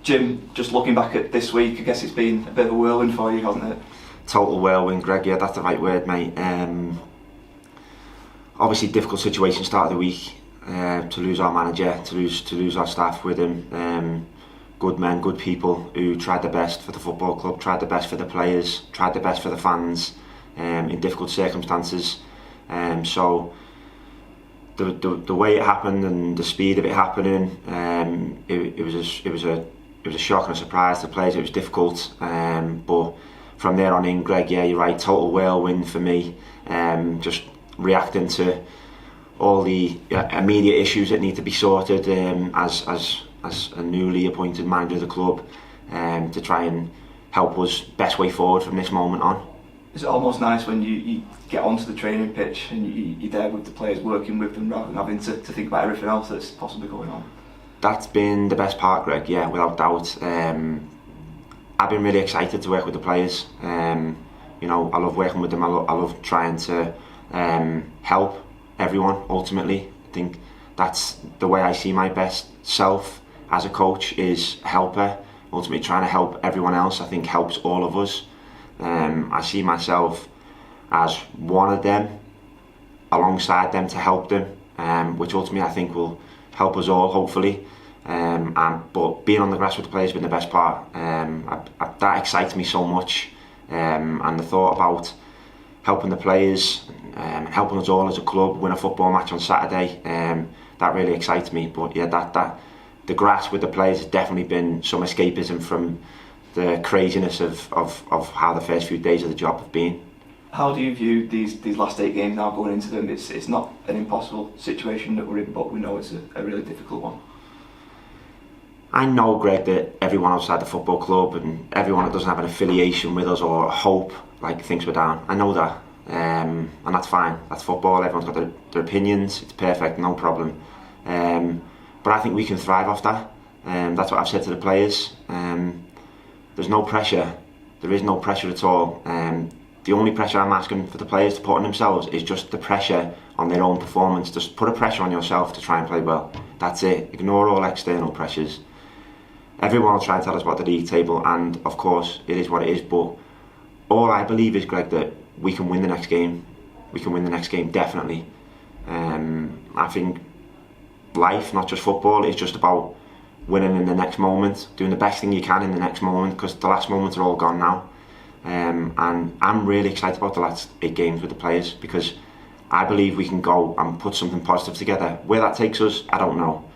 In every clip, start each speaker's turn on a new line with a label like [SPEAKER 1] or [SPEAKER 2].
[SPEAKER 1] Jim, just looking back at this week, I guess it's been a bit of a whirlwind for you, hasn't it?
[SPEAKER 2] Total whirlwind, Greg. Yeah, that's the right word, mate. Obviously, difficult situation start of the week. To lose our manager, to lose our staff with him. Good men, good people who tried their best for the football club, tried their best for the players, tried their best for the fans in difficult circumstances. So the way it happened and the speed of it happening, it was a shock and a surprise to the players. It was difficult, but from there on in, Greg, yeah, you're right, total whirlwind for me. Just reacting to all the immediate issues that need to be sorted as a newly appointed manager of the club, to try and help us best way forward from this moment on.
[SPEAKER 1] It's almost nice when you get onto the training pitch and you're there with the players, working with them rather than having to think about everything else that's possibly going on.
[SPEAKER 2] That's been the best part, Greg, yeah, without doubt. I've been really excited to work with the players. You know, I love working with them. I love trying to help everyone. Ultimately, I think that's the way I see my best self as a coach, is helper. Ultimately, trying to help everyone else, I think, helps all of us. I see myself as one of them, alongside them to help them, which ultimately I think will help us all, hopefully. But being on the grass with the players has been the best part. That excites me so much, and the thought about helping the players and helping us all as a club win a football match on Saturday, that really excites me. But yeah, that the grass with the players has definitely been some escapism from the craziness of how the first few days of the job have been.
[SPEAKER 1] How do you view these last 8 games now going into them? It's not an impossible situation that we're in, but we know it's a really difficult one.
[SPEAKER 2] I know, Greg, that everyone outside the football club and everyone that doesn't have an affiliation with us or hope, like, thinks we're down. I know that, and that's fine. That's football. Everyone's got their opinions. It's perfect, no problem. But I think we can thrive off that. That's what I've said to the players. There's no pressure. There is no pressure at all. The only pressure I'm asking for the players to put on themselves is just the pressure on their own performance. Just put a pressure on yourself to try and play well. That's it. Ignore all external pressures. Everyone will try and tell us about the league table, and of course it is what it is, but all I believe is, Greg, that we can win the next game. We can win the next game, definitely. I think life, not just football, is just about winning in the next moment, doing the best thing you can in the next moment, because the last moments are all gone now. And I'm really excited about the last 8 games with the players, because I believe we can go and put something positive together. Where that takes us, I don't know.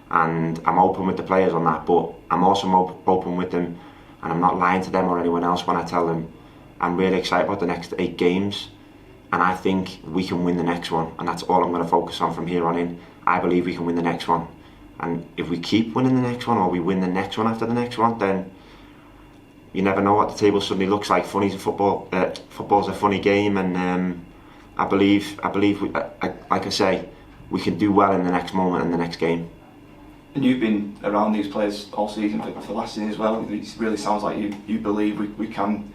[SPEAKER 2] And I'm open with the players on that, but I'm also open with them, and I'm not lying to them or anyone else when I tell them I'm really excited about the next 8 games, and I think we can win the next one, and that's all I'm going to focus on from here on in. I believe we can win the next one, and if we keep winning the next one, or we win the next one after the next one, then you never know what the table suddenly looks like. Funny's a football. Football's a funny game, and I believe like I say, we can do well in the next moment and the next game.
[SPEAKER 1] And you've been around these players all season for last season as well. It really sounds like you believe we can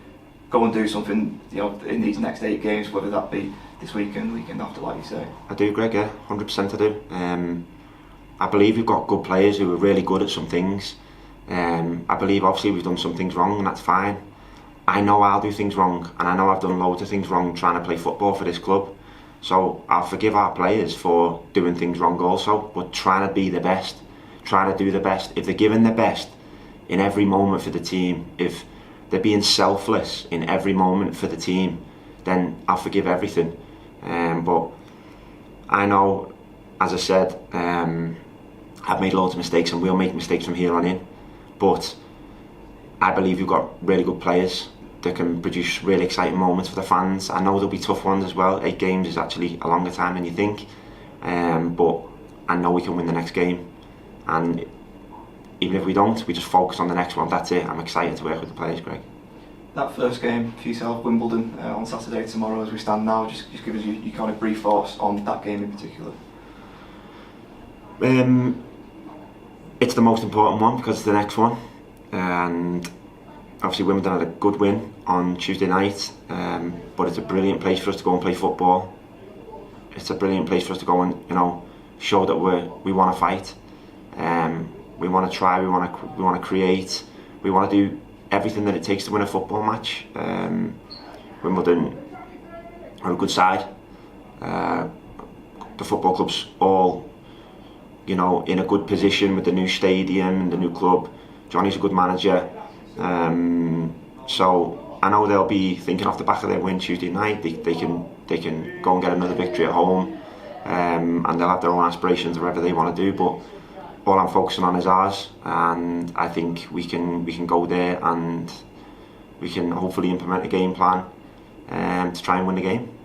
[SPEAKER 1] go and do something, you know, in these next 8 games, whether that be this weekend after, like you say.
[SPEAKER 2] I do, Greg. Yeah, 100% I do. I believe we've got good players who are really good at some things. I believe obviously we've done some things wrong, and that's fine. I know I'll do things wrong, and I know I've done loads of things wrong trying to play football for this club. So I'll forgive our players for doing things wrong also, but trying to be the best, trying to do the best. If they're giving their best in every moment for the team, if they're being selfless in every moment for the team, then I'll forgive everything. But I know, as I said, I've made loads of mistakes, and we'll make mistakes from here on in. But I believe we've got really good players that can produce really exciting moments for the fans. I know there'll be tough ones as well. 8 games is actually a longer time than you think. But I know we can win the next game. And even if we don't, we just focus on the next one. That's it. I'm excited to work with the players, Greg.
[SPEAKER 1] That first game for yourself, Wimbledon, on Saturday tomorrow as we stand now, just give us your kind of brief thoughts on that game in particular.
[SPEAKER 2] It's the most important one because it's the next one, and obviously Wimbledon had a good win on Tuesday night, but it's a brilliant place for us to go and play football. It's a brilliant place for us to go and, you know, show that we want to fight. We want to try. We want to create. We want to do everything that it takes to win a football match. Wimbledon are a good side. The football club's all, in a good position with the new stadium and the new club. Johnny's a good manager. So I know they'll be thinking off the back of their win Tuesday night. They can go and get another victory at home, and they'll have their own aspirations wherever they want to do. But all I'm focusing on is ours, and I think we can go there and we can hopefully implement a game plan to try and win the game.